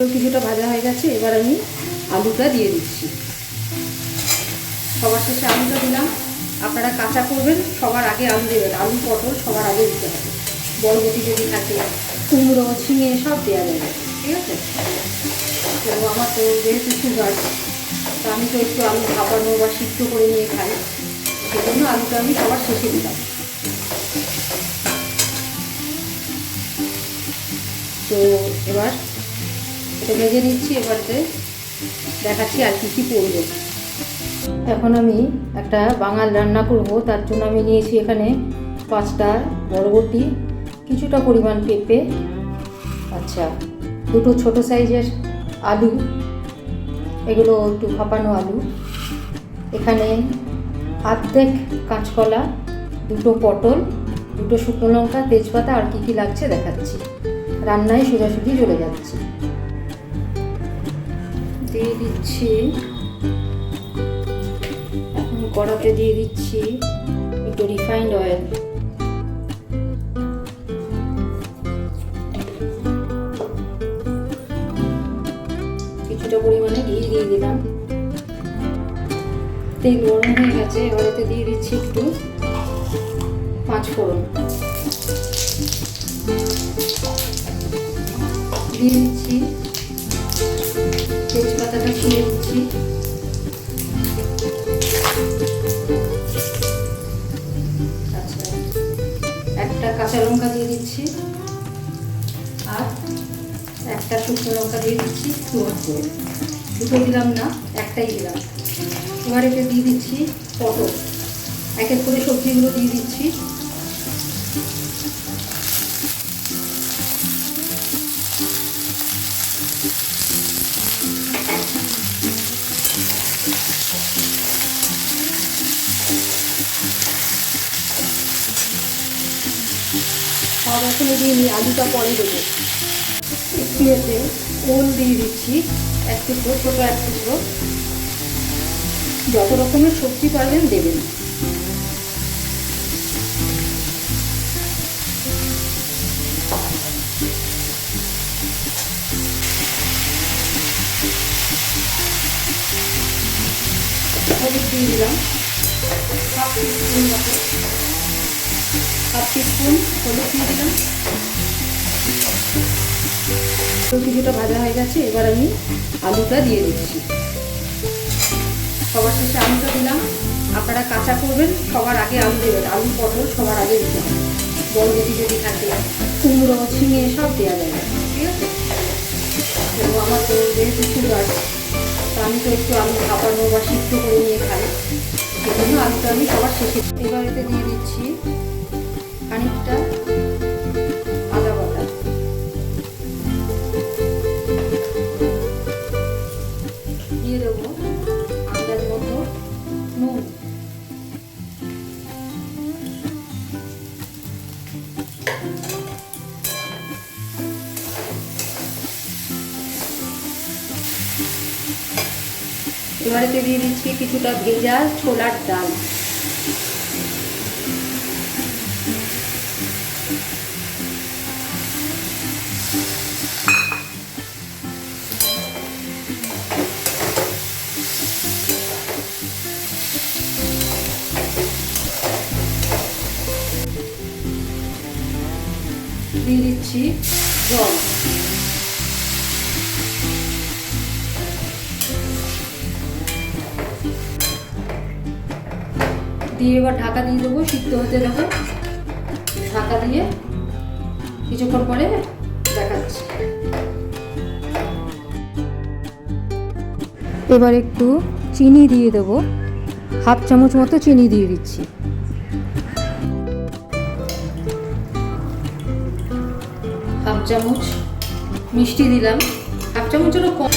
কিছুটা ভাজা হয়ে গেছে, এবার আমি আলুটা দিয়ে দিচ্ছি। সবার শেষে আলুটা দিলাম। আপনারা কাঁচা করবেন, সবার আগে আলু দেবেন। আলু পটল সবার আগে দিতে হবে। বরবটি যদি থাকে, কুমড়ো ঝিঙে সব দেওয়া যাবে, ঠিক আছে। তো আমার তো যেহেতু সুগার, তো আমি তো একটু আলু ভাপানো বা সিদ্ধ করে নিয়ে খাই, সেজন্য আলুটা আমি সবার শেষে দিলাম। তো এবার এটা ভেজে নিচ্ছি। এবারে দেখাচ্ছি আর কী পড়বে। এখন আমি একটা বাঙাল রান্না করব, তার জন্য আমি নিয়েছি এখানে 5টা বরবটি, কিছুটা পরিমাণ পেঁপে, আচ্ছা 2টো ছোটো সাইজের আলু, এগুলো একটু ভাপানো আলু, এখানে অর্ধেক কাঁচকলা, 2টো পটল, 2টো শুকনো লঙ্কা, তেজপাতা, আর কী লাগছে দেখাচ্ছি। রান্নায় সোজাসুজি চলে যাচ্ছি। দিয়ে দিচ্ছি, এখন কড়াতে দিয়ে দিচ্ছি একটু রিফাইন্ড অয়েল। কিছুটা পরিমাণে ঘি দিয়ে দিলাম। তেল গরম হয়ে গেছে, এবারেতে দিয়ে দিচ্ছি একটু 5 ফোড়ন, দিয়ে দিচ্ছি তেজপাতাটা ছিঁড়ে দিচ্ছি, আচ্ছা একটা কাঁচা লঙ্কা দিয়ে দিচ্ছি, আর একটা শুকনো লঙ্কা দিয়ে দিচ্ছি। দুটো দিলাম না, একটাই দিলাম। এবার এতে দিয়ে দিচ্ছি পটল, এক এক করে সবজিগুলো দিয়ে দিচ্ছি। সব এখনো দিয়ে নিই, আলুটা পরে দেবো। একটু এতে ওল দিয়ে দিচ্ছি, 1 টুকরো, ছোটো 1 টুকরো। যত রকমের সবজি পারবেন দেবেন। হলুদ দিয়ে দিলাম হাফ টিস্পুন মতো, হাফ টিস্পুন হলুদ দিয়ে দিলাম। তো কিছুটা ভাজা হয়ে গেছে, এবার আমি আলুটা দিয়ে দিচ্ছি। সবার শেষে আলুটা দিলাম। আপনারা কাঁচা করবেন, সবার আগে আলু দেবেন। আলু পটল সবার আগে দিতে হবে। বরবটি যদি থাকে, কুমড়ো ঝিঙে সব দেওয়া যাবে, ঠিক আছে। তো আমার তো যেহেতু সুগার, তো আমি তো একটু আলু ভাপানো বা সিদ্ধ করে নিয়ে খাই, সেজন্য আলুটা আমি সবার শেষে। এবার এতে দিয়ে দিচ্ছি খানিকটা আদা বাটা, দিয়ে দেবো আন্দাজ মতো নুন, এবারেতে দিয়ে দিচ্ছি কিছুটা ভেজা ছোলার ডাল, দিয়ে দিচ্ছি জল, দিয়ে এবার ঢাকা দিয়ে দেবো, সিদ্ধ হতে দেবো। ঢাকা দিয়ে কিছুক্ষণ পরে দেখাচ্ছি। এবার একটু চিনি দিয়ে দেবো, হাফ চামচ মতো চিনি দিয়ে দিচ্ছি। হাফ চামচ মিষ্টি দিলাম, হাফ চামচেরও কম।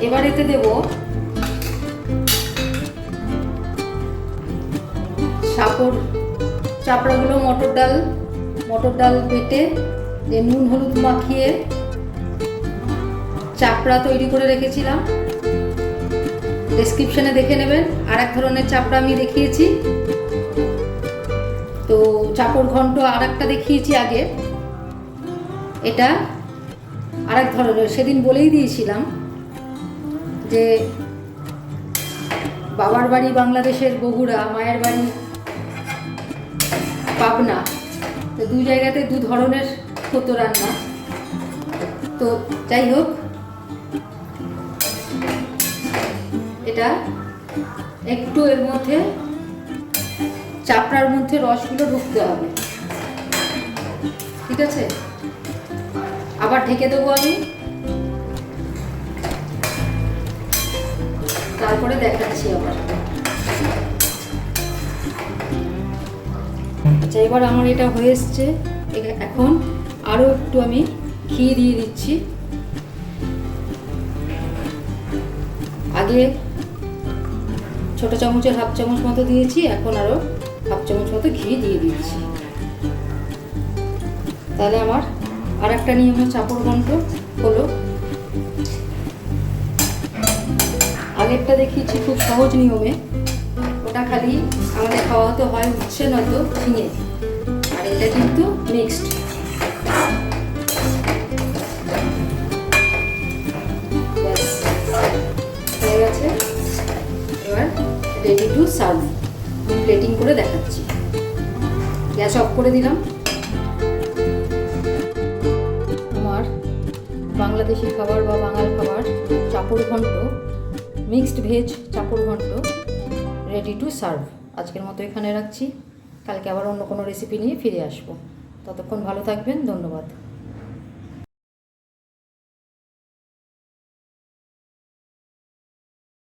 এবার এতে দেবো সাপড় চাপড়াগুলো, মটর ডাল বেটে নুন হলুদ মাখিয়ে চাপড়া তৈরি করে রেখেছিলাম। ডেসক্রিপশনে দেখে নেবেন। আর এক ধরনের চাপড়া আমি দেখিয়েছি, তো চাপড় ঘন্ট আর একটা দেখিয়েছি আগে। এটা আরেক ধরনের, সেদিন বলেই দিয়েছিলাম যে বাবার বাড়ি বাংলাদেশের বগুড়া, মায়ের বাড়ি পাবনা, তো দুই জায়গাতে দু ধরনের হতো রান্না। তো যাই হোক, এটা একটু এর মধ্যে চাপড়ার মধ্যে রসগুলো ঢুকতে হবে, ঠিক আছে? আবার ঢেকে দেবো আমি, তারপরে দেখাচ্ছি আবার। আচ্ছা, এবার আমার এটা হয়ে এসছে। এখন আরও একটু আমি ঘি দিয়ে দিচ্ছি। আগে ছোট চামচের হাফ চামচ মতো দিয়েছি, এখন আরও হাফ চামচ মতো ঘি দিয়ে দিচ্ছি। তাহলে আমার আর একটা নিয়ম চাপড় ঘন্ট হলো। আগেরটা দেখিয়েছি খুব সহজ নিয়মে, ওটা খালি আমাদের খাওয়া হতে হয় উচ্ছে নয়তো ঝিঙে, আর এটা কিন্তু মিক্সড। হয়ে গেছে, এবার রেডি টু সার্ভ। প্লেটিং করে দেখাচ্ছি। গ্যাস অফ করে দিলাম। আমার বাংলাদেশি খাবার বা বাঙাল খাবার চাপড় ঘন্ট, মিক্সড ভেজ চাপড় ঘন্ট রেডি টু সার্ভ। আজকের মতো এখানে রাখছি, কালকে আবার অন্য কোনো রেসিপি নিয়ে ফিরে আসবো। ততক্ষণ ভালো থাকবেন, ধন্যবাদ।